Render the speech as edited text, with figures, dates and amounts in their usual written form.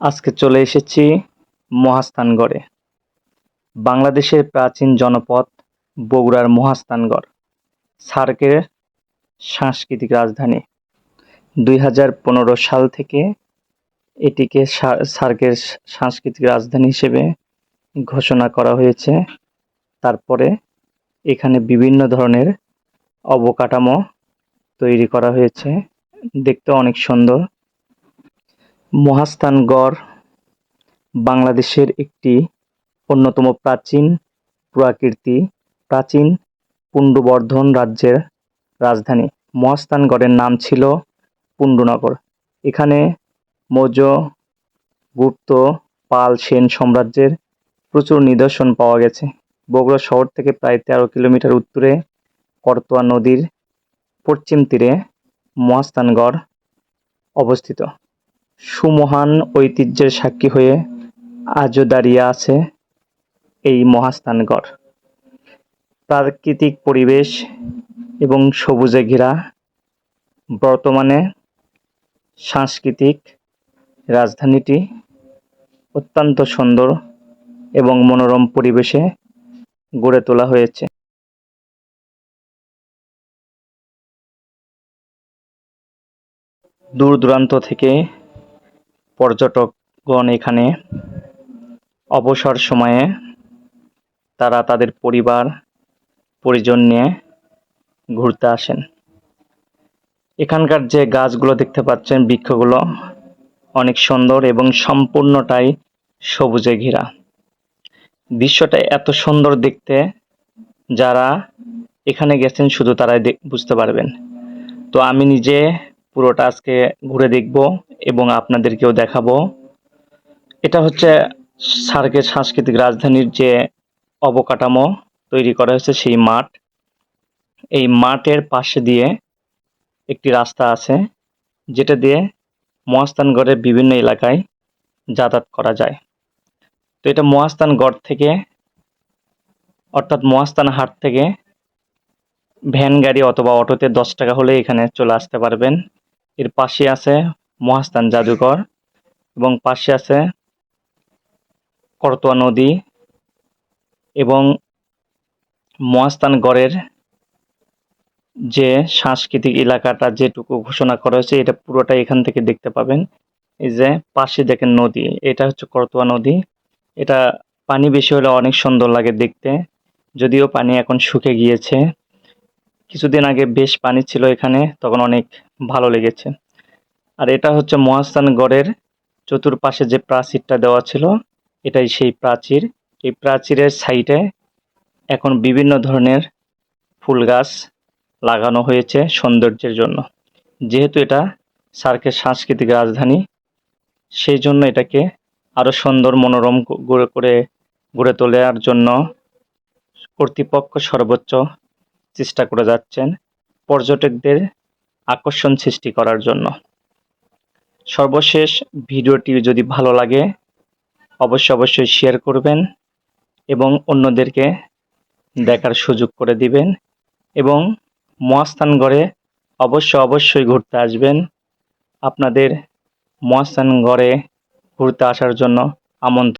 আজকে চলে এসেছি মহাস্থানগড়ে। বাংলাদেশের প্রাচীন জনপদ বগুড়ার মহাস্থানগড় সার্কের সাংস্কৃতিক রাজধানী। 2015 সাল থেকে এটিকে সার্কের সাংস্কৃতিক রাজধানী হিসেবে ঘোষণা করা হয়েছে। তারপরে এখানে বিভিন্ন ধরনের অবকাঠামো তৈরি করা হয়েছে, দেখতে অনেক সুন্দর। মহাস্থানগড় বাংলাদেশের একটি অন্যতম প্রাচীন পুণ্ড্রবর্ধন রাজ্যের রাজধানী। মহাস্থানগড়ের নাম ছিল পুণ্ড্রনগর। এখানে মৌর্য, গুপ্ত, পাল, সেন সাম্রাজ্যের প্রচুর নিদর্শন পাওয়া গেছে। বগুড়া শহর থেকে প্রায় 13 কিলোমিটার উত্তরে করতোয়া নদীর পশ্চিম তীরে মহাস্থানগড় অবস্থিত। সুমহান ঐতিহ্যের সাক্ষী হয়ে আজও দাঁড়িয়ে আছে এই মহাস্থানগড়। প্রাকৃতিক পরিবেশ এবং সবুজে ঘেরা বর্তমানে সাংস্কৃতিক রাজধানীটি অত্যন্ত সুন্দর এবং মনোরম পরিবেশে গড়ে তোলা হয়েছে। দূর দূরান্ত থেকে পর্যটকগণ এখানে অবসর সময়ে তারা তাদের পরিজন নিয়ে ঘুরতে আসেন। এখানকার যে গাছগুলো দেখতে পাচ্ছেন, বৃক্ষগুলো অনেক সুন্দর এবং সম্পূর্ণটাই সবুজে ঘেরা। দৃশ্যটা এত সুন্দর দেখতে, যারা এখানে গেছেন শুধু তারাই বুঝতে পারবেন। তো আমি নিজে পুরোটা আজকে ঘুরে দেখব এবং আপনাদেরকেও দেখাবো। এটা হচ্ছে সার্কের সাংস্কৃতিক রাজধানীর যে অবকাঠামো তৈরি করা হয়েছে সেই মাঠ। এই মাঠের পাশে দিয়ে একটি রাস্তা আছে, যেটা দিয়ে মহাস্থানগড়ের বিভিন্ন এলাকায় যাতায়াত করা যায়। তো এটা মহাস্থানগড় থেকে, অর্থাৎ মহাস্থান হাট থেকে ভ্যান গাড়ি অথবা অটোতে 10 টাকা হলে এখানে চলে আসতে পারবেন। এর পাশে আছে মহাস্থান জাদুঘর এবং পাশে আছে করতোয়া নদী এবং মহাস্থানগড়ের যে সাংস্কৃতিক এলাকাটা যেটুকু ঘোষণা করা হয়েছে, এটা পুরোটাই এখান থেকে দেখতে পাবেন। এই যে পাশে দেখেন নদী, এটা হচ্ছে করতোয়া নদী। এটা পানি বেশি হলে অনেক সুন্দর লাগে দেখতে, যদিও পানি এখন শুকিয়ে গিয়েছে। কিছুদিন আগে বেশ পানি ছিল এখানে, তখন অনেক ভালো লেগেছে। আর এটা হচ্ছে মহাস্থানগড়ের চতুর্পাশে যে প্রাচীরটা দেওয়া ছিল, এটাই সেই প্রাচীর। এই প্রাচীরের সাইডে এখন বিভিন্ন ধরনের ফুল গাছ লাগানো হয়েছে সৌন্দর্যের জন্য। যেহেতু এটা সার্কের সাংস্কৃতিক রাজধানী, সেই জন্য এটাকে আরো সুন্দর মনোরম গড়ে তোলার জন্য কর্তৃপক্ষ সর্বোচ্চ চেষ্টা করে যাচ্ছেন পর্যটকদের আকর্ষণ সৃষ্টি করার জন্য। সর্বশেষ ভিডিওটি যদি ভালো লাগে অবশ্যই শেয়ার করবেন এবং অন্যদেরকে দেখার সুযোগ করে দিবেন এবং মহাস্থানগড়ে অবশ্যই ঘুরতে আসবেন। আপনাদের মহাস্থানগড়ে ঘুরতে আসার জন্য আমন্ত্রণ।